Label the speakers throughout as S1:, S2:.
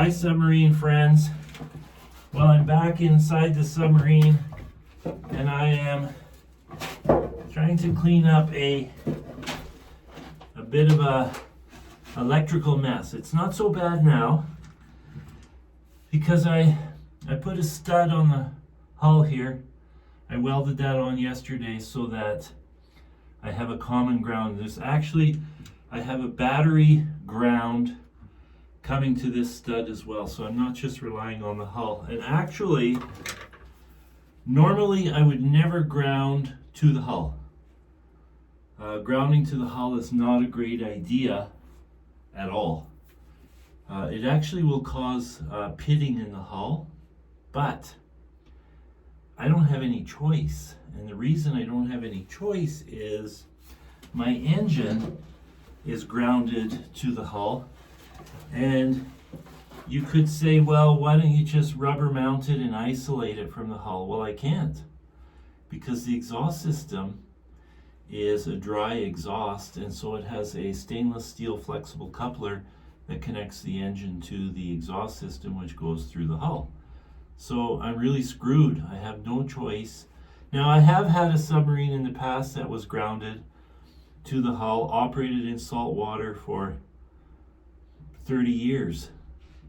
S1: Hi, submarine friends. Well, I'm back inside the submarine and I am trying to clean up a bit of a electrical mess. It's not so bad now because I put a stud on the hull here. I welded that on yesterday so that I have a common ground. I have a battery ground coming to this stud as well, so I'm not just relying on the hull. And actually, normally I would never ground to the hull. Grounding to the hull is not a great idea at all. It actually will cause pitting in the hull, but I don't have any choice. And the reason I don't have any choice is my engine is grounded to the hull. And you could say, well, why don't you just rubber mount it and isolate it from the hull? Well, I can't, because the exhaust system is a dry exhaust, and so it has a stainless steel flexible coupler that connects the engine to the exhaust system, which goes through the hull. So I'm really screwed. I have no choice. Now, I have had a submarine in the past that was grounded to the hull, operated in salt water for 30 years.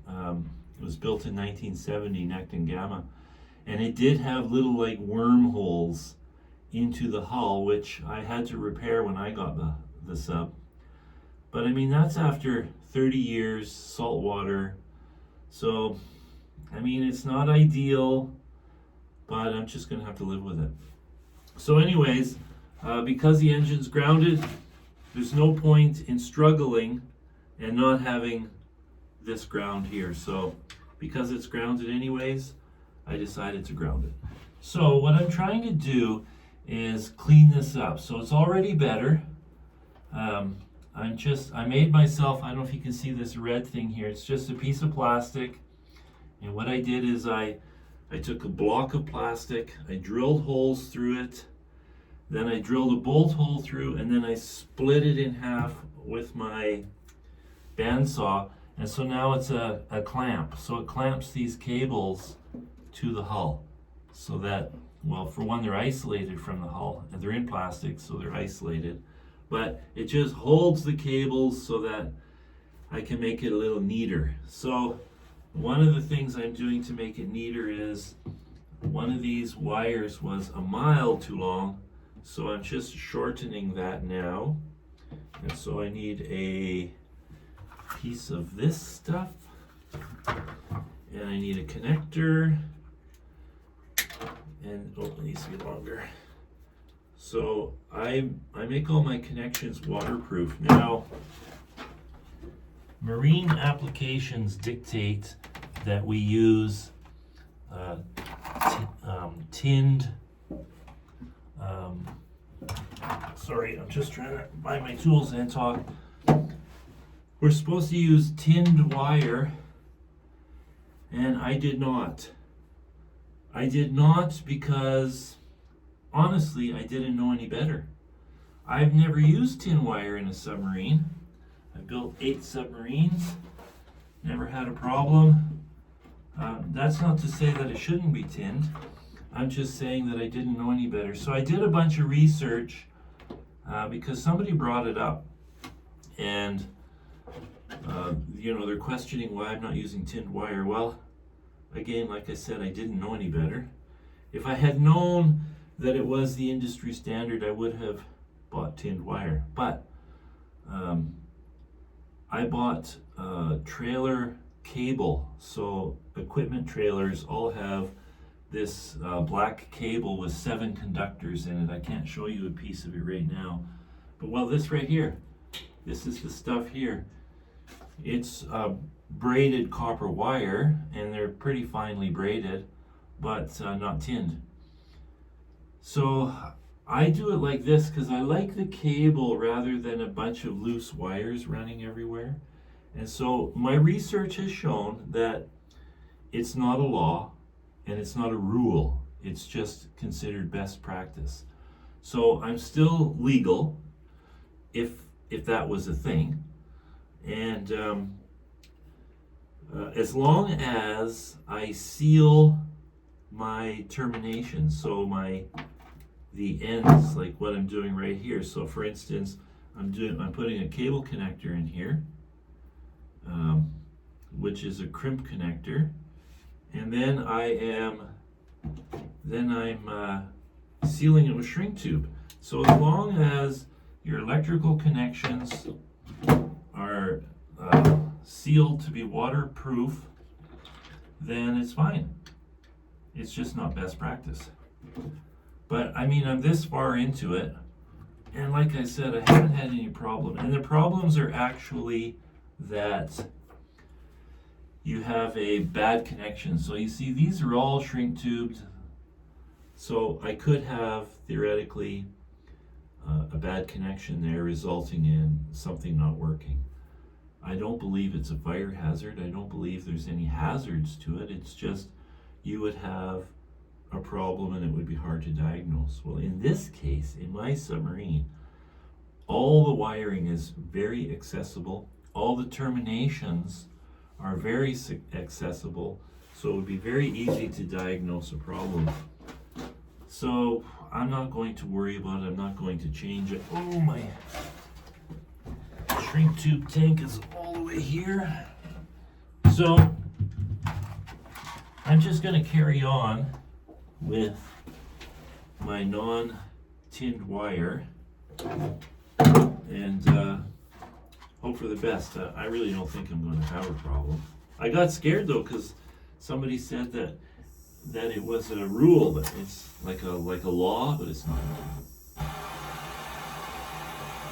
S1: It was built in 1970, Necht and Gamma, and it did have little like wormholes into the hull, which I had to repair when I got the sub. But I mean, that's after 30 years, salt water. So, I mean, it's not ideal, but I'm just gonna have to live with it. So anyways, because the engine's grounded, there's no point in struggling and not having this ground here. So because it's grounded anyways, I decided to ground it. So what I'm trying to do is clean this up. So it's already better. I made myself, I don't know if you can see this red thing here, it's just a piece of plastic. And what I did is I took a block of plastic, I drilled holes through it, then I drilled a bolt hole through, and then I split it in half with my bandsaw, and so now it's a clamp. So it clamps these cables to the hull so that, well, for one, they're isolated from the hull, and they're in plastic, so they're isolated, but it just holds the cables so that I can make it a little neater. So one of the things I'm doing to make it neater is one of these wires was a mile too long, so I'm just shortening that now. And so I need a piece of this stuff, and I need a connector, and oh, it needs to be longer. So I make all my connections waterproof. Now, marine applications dictate that we use tinned, sorry, I'm just trying to buy my tools and talk. We're supposed to use tinned wire, and I did not. I did not because, honestly, I didn't know any better. I've never used tin wire in a submarine. I built 8 submarines, never had a problem. That's not to say that it shouldn't be tinned. I'm just saying that I didn't know any better. So I did a bunch of research because somebody brought it up, and they're questioning why I'm not using tinned wire. Well, again, like I said, I didn't know any better. If I had known that it was the industry standard, I would have bought tinned wire. But I bought trailer cable. So equipment trailers all have this black cable with 7 conductors in it. I can't show you a piece of it right now. But well, this right here, this is the stuff here. It's braided copper wire, and they're pretty finely braided, but not tinned. So I do it like this because I like the cable rather than a bunch of loose wires running everywhere. And so my research has shown that it's not a law and it's not a rule. It's just considered best practice. So I'm still legal if that was a thing. And as long as I seal my termination, so the ends, like what I'm doing right here. So for instance, I'm putting a cable connector in here, which is a crimp connector, and then I'm sealing it with shrink tube. So as long as your electrical connections are sealed to be waterproof, then it's fine. It's just not best practice. But I mean, I'm this far into it, and like I said, I haven't had any problem. And the problems are actually that you have a bad connection. So you see, these are all shrink tubed. So I could have theoretically a bad connection there, resulting in something not working. I don't believe it's a fire hazard. I don't believe there's any hazards to it. It's just you would have a problem and it would be hard to diagnose. Well, in this case, in my submarine, all the wiring is very accessible. All the terminations are very accessible, so it would be very easy to diagnose a problem. So I'm not going to worry about it. I'm not going to change it. Oh, my shrink tube tank is all the way here. So I'm just going to carry on with my non-tinned wire and hope for the best. I really don't think I'm going to have a problem. I got scared though, because somebody said that it was a rule, that it's like a law, but it's not.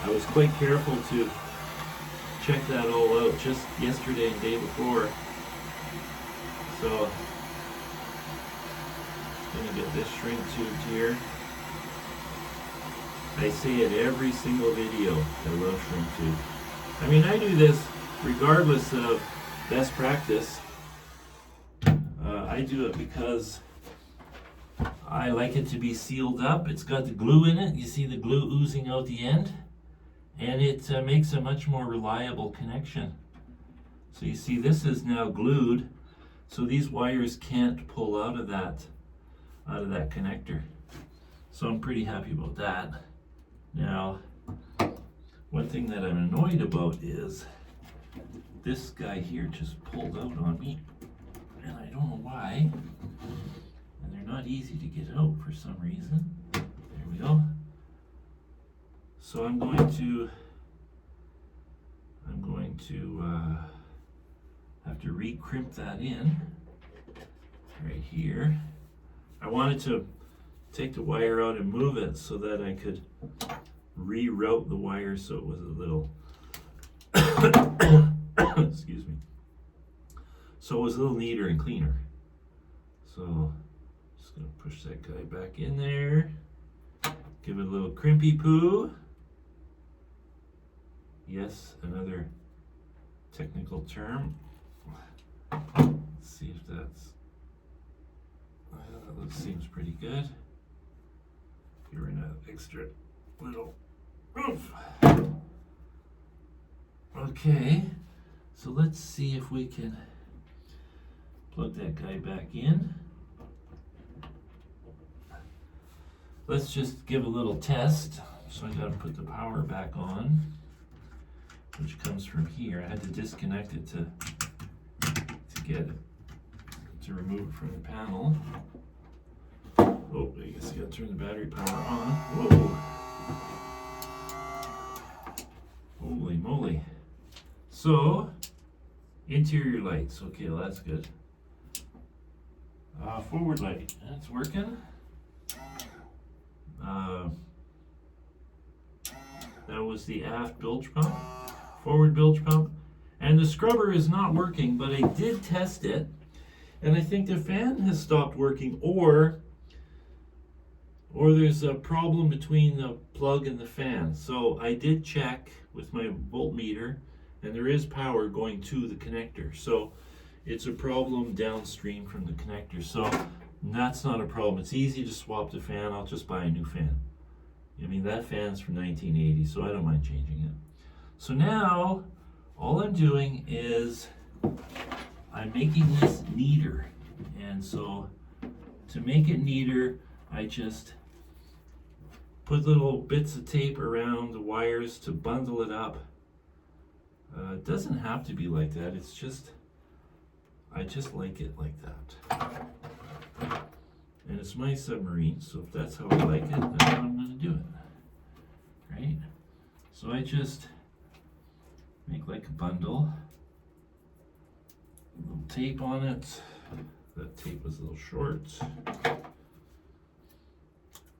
S1: I was quite careful to check that all out just yesterday and the day before. So I'm gonna get this shrink tubed here. I say it every single video. I love shrink tube. I mean, I do this regardless of best practice. I do it because I like it to be sealed up. It's got the glue in it. You see the glue oozing out the end, and it makes a much more reliable connection. So you see, this is now glued, so these wires can't pull out of that connector. So I'm pretty happy about that. Now, one thing that I'm annoyed about is this guy here just pulled out on me, and I don't know why. And they're not easy to get out for some reason. There we go. So I'm going to have to re-crimp that in right here. I wanted to take the wire out and move it so that I could reroute the wire so it was a little excuse me, so it was a little neater and cleaner. So just gonna push that guy back in there, give it a little crimpy poo. Yes, another technical term. Let's see if that's that seems pretty good. Give her an extra little oomph. Okay, so let's see if we can plug that guy back in. Let's just give a little test. So I gotta put the power back on, which comes from here. I had to disconnect it to get it, to remove it from the panel. Oh, I guess you gotta turn the battery power on. Whoa! Holy moly. So, interior lights. Okay, well, that's good. Forward light. That's working. That was the aft bilge pump. Forward bilge pump. And the scrubber is not working, but I did test it. And I think the fan has stopped working, or there's a problem between the plug and the fan. So I did check with my voltmeter, and there is power going to the connector. So it's a problem downstream from the connector. So that's not a problem. It's easy to swap the fan. I'll just buy a new fan. I mean, that fan's from 1980, so I don't mind changing it. So now all I'm doing is I'm making this neater. And so to make it neater, I just put little bits of tape around the wires to bundle it up. It doesn't have to be like that, it's just, I just like it like that. And it's my submarine, so if that's how I like it, that's how I'm going to do it. Right? So I just make like a bundle, a little tape on it. That tape was a little short.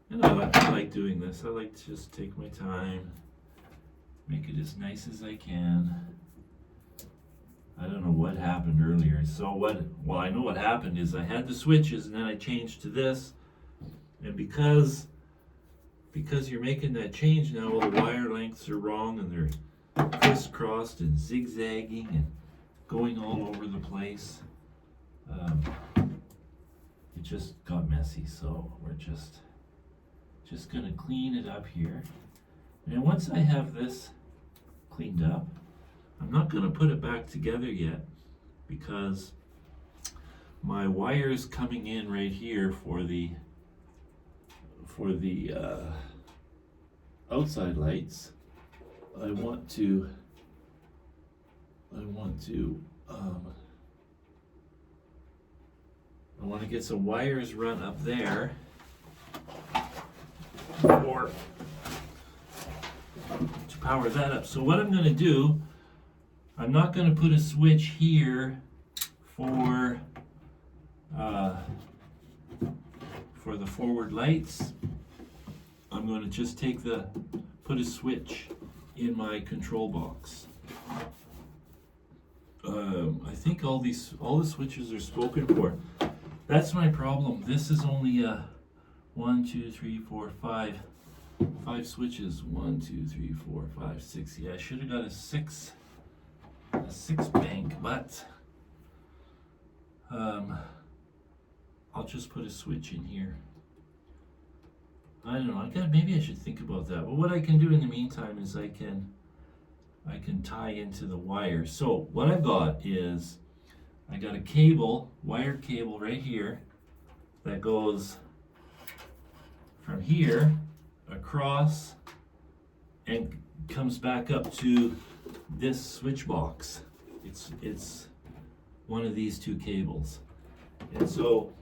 S1: And I like doing this. I like to just take my time, make it as nice as I can. I don't know what happened earlier. So well, I know what happened is I had the switches and then I changed to this. And because you're making that change now, all the wire lengths are wrong and they're crisscrossed and zigzagging and going all over the place. It just got messy, so we're just gonna clean it up here. And once I have this cleaned up, I'm not gonna put it back together yet because my wires coming in right here for the outside lights, I want to get some wires run up there to power that up. So what I'm going to do, I'm not going to put a switch here for the forward lights. I'm going to just put a switch in my control box. I think all the switches are spoken for. That's my problem. This is only 1, 2, 3, 4, 5 switches. 1, 2, 3, 4, 5, 6. Yeah, I should have got a six bank, but I'll just put a switch in here. I don't know. Maybe I should think about that. But what I can do in the meantime is I can tie into the wire. So what I've got is I got a cable, wired cable right here that goes from here across and comes back up to this switch box. It's one of these two cables. And so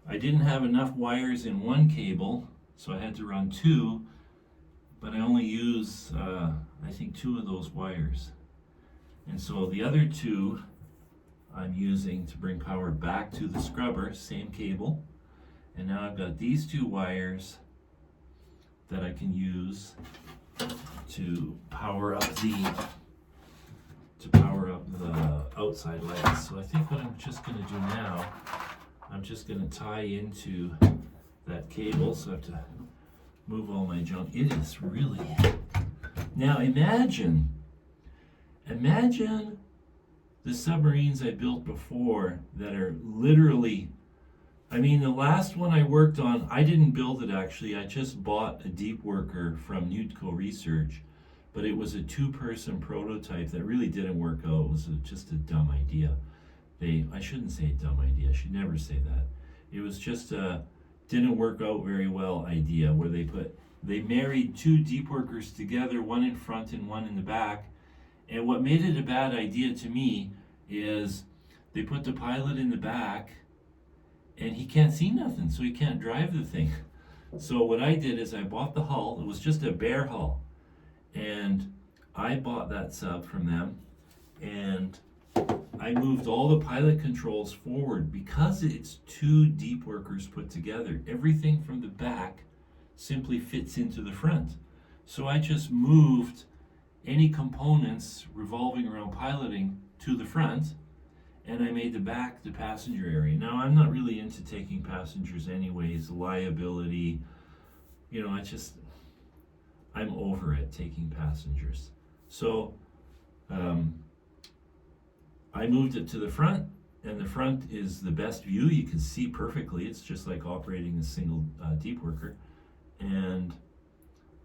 S1: I didn't have enough wires in one cable, so I had to run two, but I only use I think 2 of those wires. And so the other 2 I'm using to bring power back to the scrubber, same cable. And now I've got these 2 wires that I can use to power up the outside lights. So I think what I'm just going to do now, I'm just going to tie into that cable. So I have to move all my junk. It is really... Now imagine the submarines I built before that are literally, I mean, the last one I worked on, I didn't build it actually. I just bought a deep worker from Newtco Research, but it was a 2-person prototype that really didn't work out. It was just a dumb idea. I shouldn't say dumb idea. I should never say that. It was just a didn't work out very well idea where they married 2 deep workers together, one in front and one in the back. And what made it a bad idea to me is they put the pilot in the back and he can't see nothing, so he can't drive the thing. So what I did is I bought the hull. It was just a bare hull. And I bought that sub from them and I moved all the pilot controls forward because it's 2 deep workers put together. Everything from the back simply fits into the front. So I just moved any components revolving around piloting to the front, and I made the back the passenger area. Now I'm not really into taking passengers anyways, liability, I'm over it taking passengers. So I moved it to the front, and the front is the best view. You can see perfectly. It's just like operating a single deep worker. And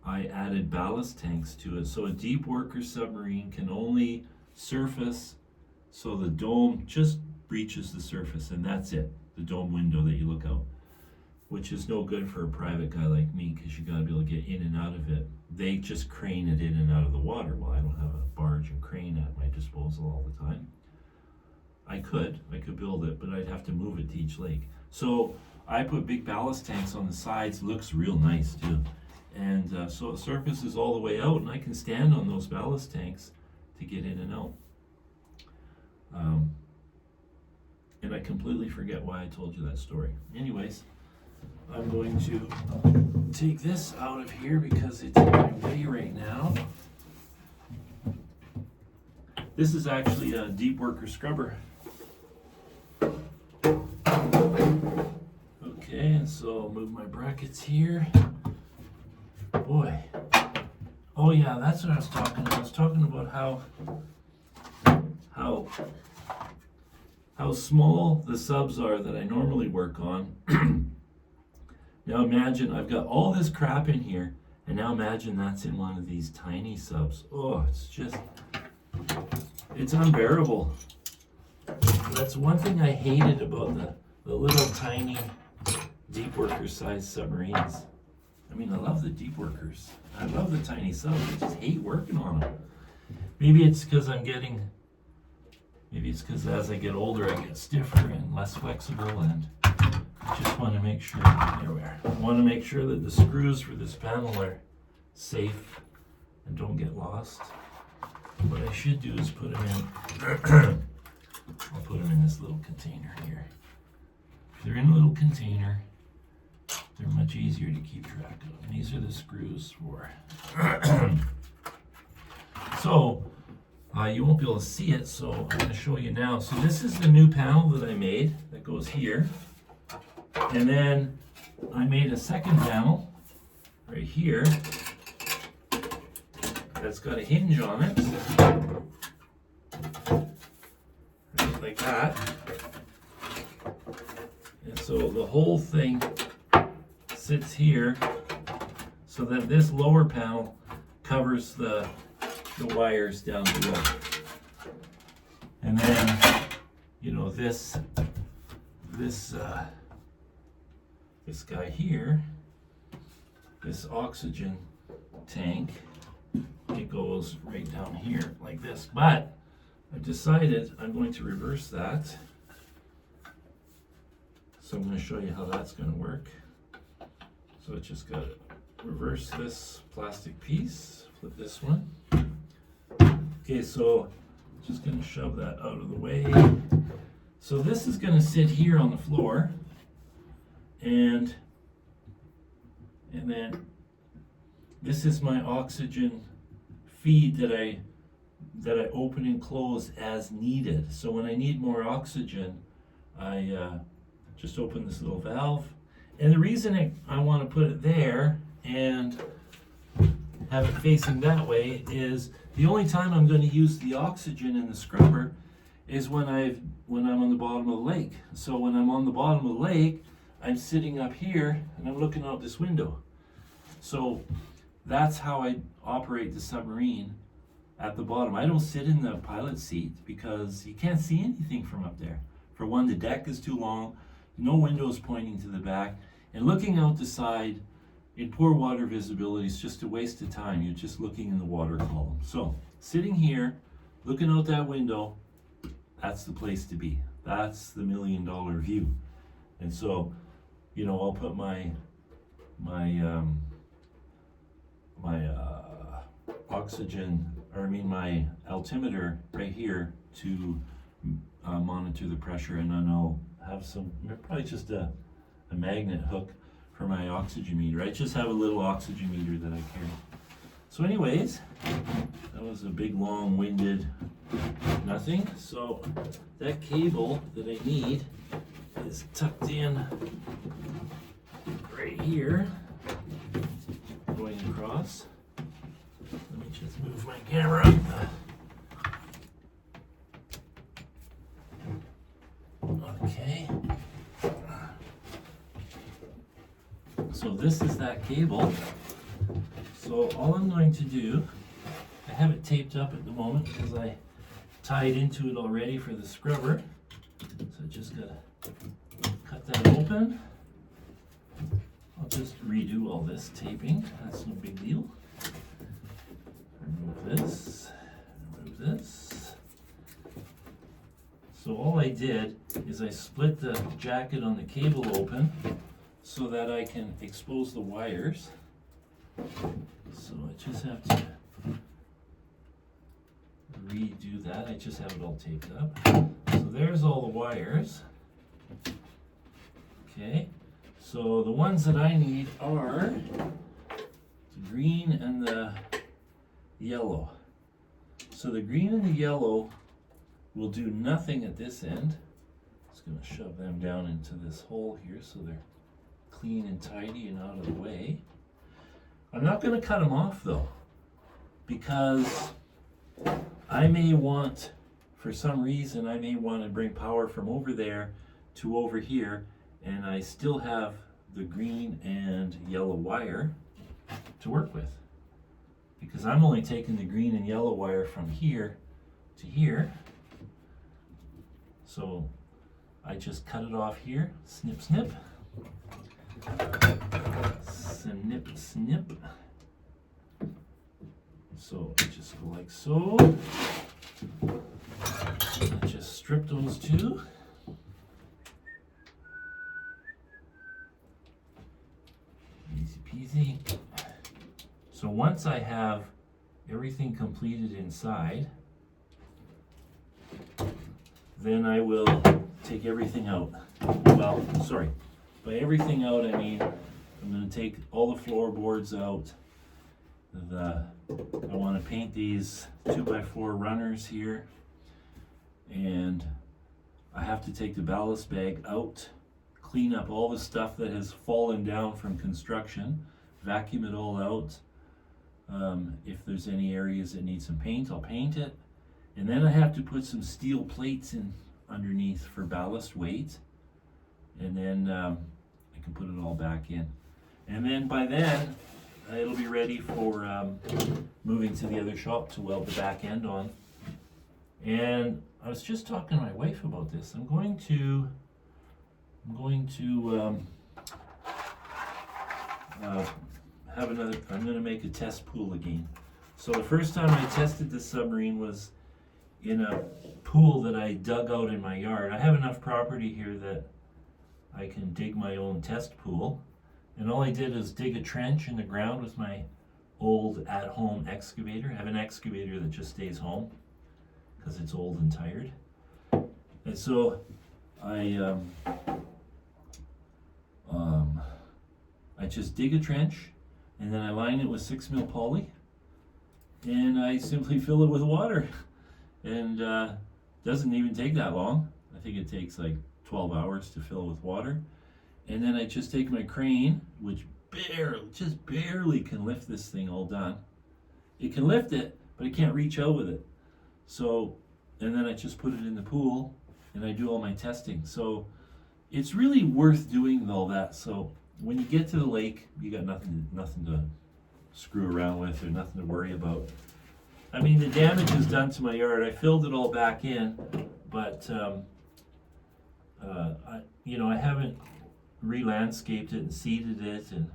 S1: I added ballast tanks to it. So a deep worker submarine can only surface So the dome just breaches the surface, and that's it. The dome window that you look out, which is no good for a private guy like me, because you got to be able to get in and out of it. They just crane it in and out of the water. Well, I don't have a barge and crane at my disposal all the time. I could build it, but I'd have to move it to each lake. So I put big ballast tanks on the sides. Looks real nice too. And so the surface is all the way out, and I can stand on those ballast tanks to get in and out. And I completely forget why I told you that story. Anyways, I'm going to take this out of here because it's in my way right now. This is actually a deep worker scrubber. Okay, and so I'll move my brackets here. Boy. Oh yeah, that's what I was talking about. I was talking about how small the subs are that I normally work on. Now imagine I've got all this crap in here, and now imagine that's in one of these tiny subs. Oh, it's unbearable. That's one thing I hated about the little tiny deep worker size submarines. I mean, I love the deep workers. I love the tiny subs. I just hate working on them. Maybe it's because as I get older, I get stiffer and less flexible, and I just want to make sure, there we are. I want to make sure that the screws for this panel are safe and don't get lost. What I should do is put them in, I'll put them in this little container here. If they're in a little container, they're much easier to keep track of. And these are the screws for. So, you won't be able to see it, so I'm going to show you now. So this is the new panel that I made that goes here. And then I made a second panel right here that's got a hinge on it. Right like that. And so the whole thing sits here so that this lower panel covers the wires down below. And then, you know, this guy here, this oxygen tank, it goes right down here like this. But I've decided I'm going to reverse that. So I'm going to show you how that's going to work. So it's just got to reverse this plastic piece, flip this one. Okay, so just going to shove that out of the way. So this is going to sit here on the floor, and then this is my oxygen feed that I open and close as needed. So when I need more oxygen, I just open this little valve. And the reason I want to put it there and have it facing that way is the only time I'm going to use the oxygen in the scrubber is when I'm on the bottom of the lake. So when I'm on the bottom of the lake, I'm sitting up here and I'm looking out this window. So that's how I operate the submarine at the bottom. I don't sit in the pilot seat because you can't see anything from up there. For one, the deck is too long, no windows pointing to the back, and looking out the side in poor water visibility is just a waste of time. You're just looking in the water column. So sitting here, looking out that window, that's the place to be. That's the $1 million view. And so, you know, I'll put my altimeter right here to monitor the pressure, and then I'll have probably just a magnet hook for my oxygen meter. I just have a little oxygen meter that I carry. So anyways, that was a big long-winded nothing. So that cable that I need is tucked in right here, going across. Let me just move my camera up. Okay. So this is that cable. So all I'm going to do, I have it taped up at the moment because I tied into it already for the scrubber. So I just gotta cut that open. I'll just redo all this taping, that's no big deal. Remove this, remove this. So all I did is I split the jacket on the cable open so that I can expose the wires. So I just have to redo that. I just have it all taped up. So there's all the wires. Okay, so the ones that I need are the green and the yellow. So the green and the yellow will do nothing at this end. Just going to shove them down into this hole here so they're clean and tidy and out of the way. I'm not going to cut them off though, because I may want, for some reason, I may want to bring power from over there to over here, and I still have the green and yellow wire to work with. Because I'm only taking the green and yellow wire from here to here. So I just cut it off here, snip, snip. Snip, snip. So I just go like so. I just strip those two. Easy peasy. So once I have everything completed inside, then I will take everything out. Well, sorry. By everything out, I mean I'm going to take all the floorboards out. I want to paint these 2x4 runners here, and I have to take the ballast bag out, clean up all the stuff that has fallen down from construction, vacuum it all out. If there's any areas that need some paint, I'll paint it. And then I have to put some steel plates in underneath for ballast weight. And then I can put it all back in. And then by then, it'll be ready for moving to the other shop to weld the back end on. And I was just talking to my wife about this. I'm going to have another, I'm going to make a test pool again. So the first time I tested this submarine was in a pool that I dug out in my yard. I have enough property here that I can dig my own test pool. And all I did is dig a trench in the ground with my old at-home excavator. I have an excavator that just stays home because it's old and tired. And so I just dig a trench, and then I line it with 6mm poly, and I simply fill it with water. And doesn't even take that long. I think it takes like 12 hours to fill with water. And then I just take my crane, which just barely can lift this thing all done. It can lift it, but it can't reach out with it. So, and then I just put it in the pool, and I do all my testing. So it's really worth doing all that. So when you get to the lake, you got nothing to screw around with or nothing to worry about. I mean, the damage is done to my yard. I filled it all back in, but I haven't re-landscaped it and seeded it and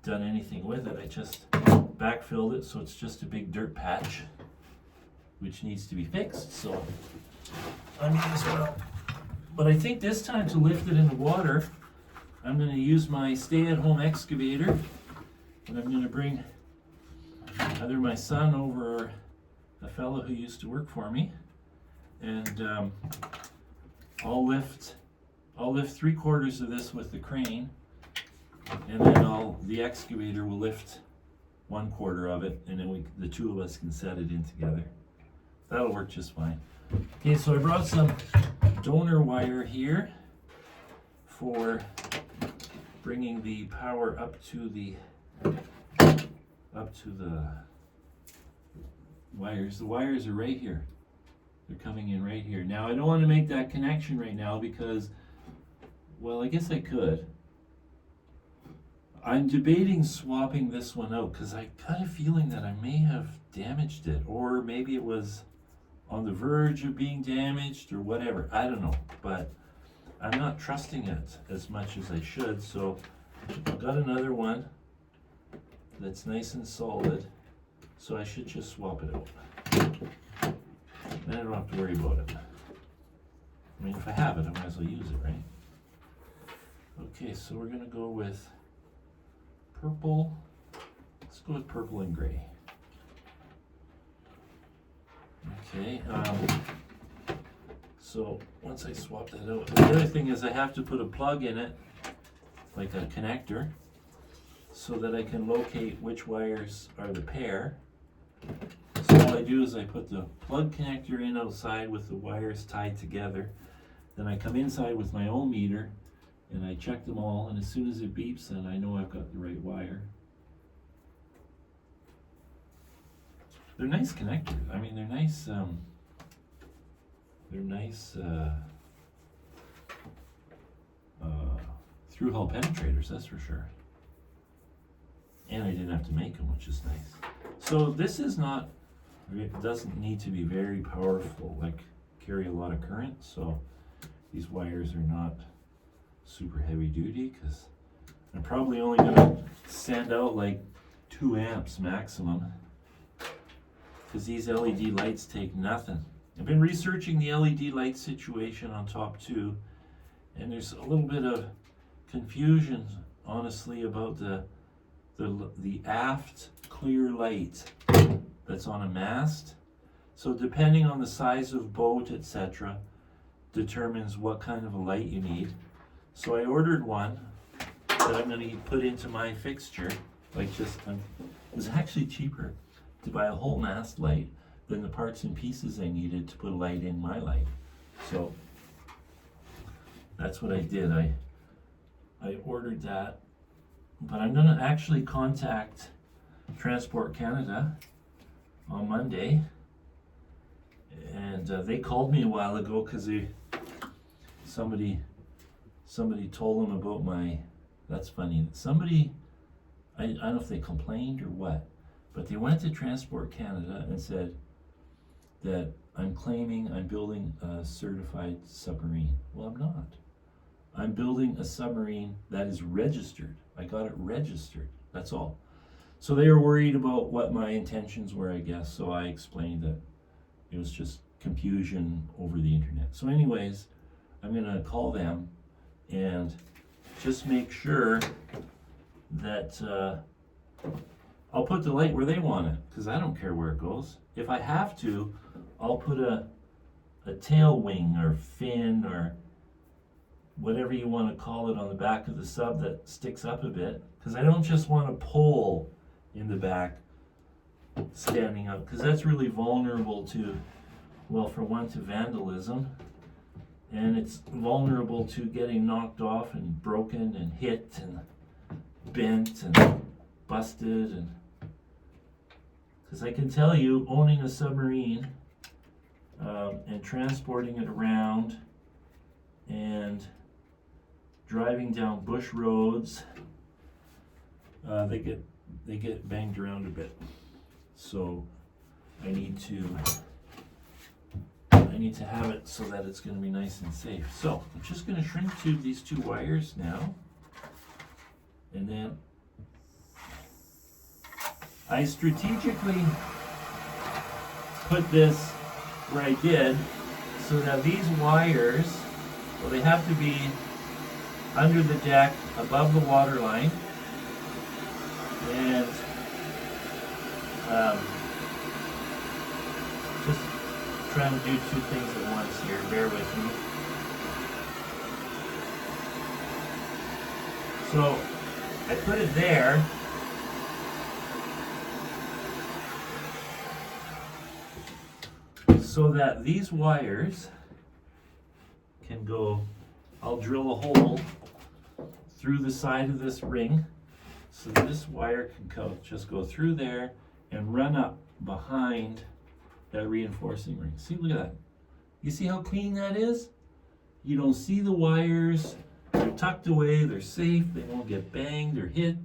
S1: done anything with it. I just backfilled it, so it's just a big dirt patch which needs to be fixed. So I may as well. But I think this time, to lift it in the water, I'm going to use my stay-at-home excavator, and I'm going to bring either my son or a fellow who used to work for me, and I'll lift 3/4 of this with the crane, and then the excavator will lift 1/4 of it, and then the two of us can set it in together. That'll work just fine. Okay, so I brought some donor wire here for bringing the power up to the wires. The wires are right here. They're coming in right here. Now I don't want to make that connection right now because, well, I guess I could. I'm debating swapping this one out because I got a feeling that I may have damaged it, or maybe it was on the verge of being damaged or whatever. I don't know, but I'm not trusting it as much as I should. So I've got another one that's nice and solid. So I should just swap it out. Then I don't have to worry about it. I mean, if I have it, I might as well use it, right? Okay, so we're gonna go with purple. Let's go with purple and gray. Okay, so once I swap that out, the other thing is I have to put a plug in it, like a connector, so that I can locate which wires are the pair. So all I do is I put the plug connector in outside with the wires tied together. Then I come inside with my own meter and I check them all, and as soon as it beeps, then I know I've got the right wire. They're nice connectors. I mean, they're nice. Through-hull penetrators, that's for sure. And I didn't have to make them, which is nice. So this is not. It doesn't need to be very powerful, like carry a lot of current. So these wires are not super heavy duty, because I'm probably only going to send out like 2 amps maximum, because these LED lights take nothing. I've been researching the LED light situation on top 2, and there's a little bit of confusion, honestly, about the aft clear light that's on a mast. So depending on the size of boat, etc., determines what kind of a light you need. So I ordered one that I'm going to put into my fixture. Like it was actually cheaper to buy a whole mast light than the parts and pieces I needed to put a light in my light. So that's what I did. I ordered that, but I'm going to actually contact Transport Canada on Monday, and they called me a while ago because somebody told them about my. That's funny. Somebody, I don't know if they complained or what, but they went to Transport Canada and said that I'm claiming I'm building a certified submarine. Well, I'm not. I'm building a submarine that is registered. I got it registered. That's all. So they were worried about what my intentions were, I guess. So I explained that it was just confusion over the internet. So anyways, I'm going to call them and just make sure that I'll put the light where they want it, because I don't care where it goes. If I have to, I'll put a tail wing or fin or whatever you want to call it on the back of the sub that sticks up a bit, because I don't just want a pole in the back standing up, because that's really vulnerable to, well, for one, to vandalism, and it's vulnerable to getting knocked off and broken and hit and bent and busted. And because I can tell you, owning a submarine and transporting it around and driving down bush roads, they get banged around a bit. So I need to have it so that it's going to be nice and safe. So I'm just going to shrink tube these 2 wires now, and then I strategically put this where I did so that these wires, well, they have to be under the deck above the water line, and just trying to do 2 things at once here, bear with me. So I put it there, so that these wires can go. I'll drill a hole through the side of this ring so this wire can just go through there and run up behind that reinforcing ring. See, look at that. You see how clean that is? You don't see the wires. They're tucked away. They're safe. They won't get banged or hit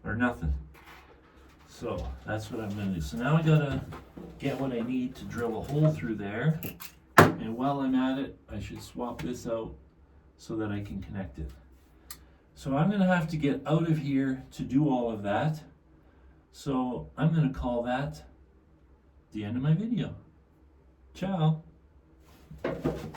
S1: or nothing. So that's what I'm gonna do. So now I gotta get what I need to drill a hole through there. And while I'm at it, I should swap this out so that I can connect it. So I'm gonna have to get out of here to do all of that. So I'm gonna call that the end of my video. Ciao.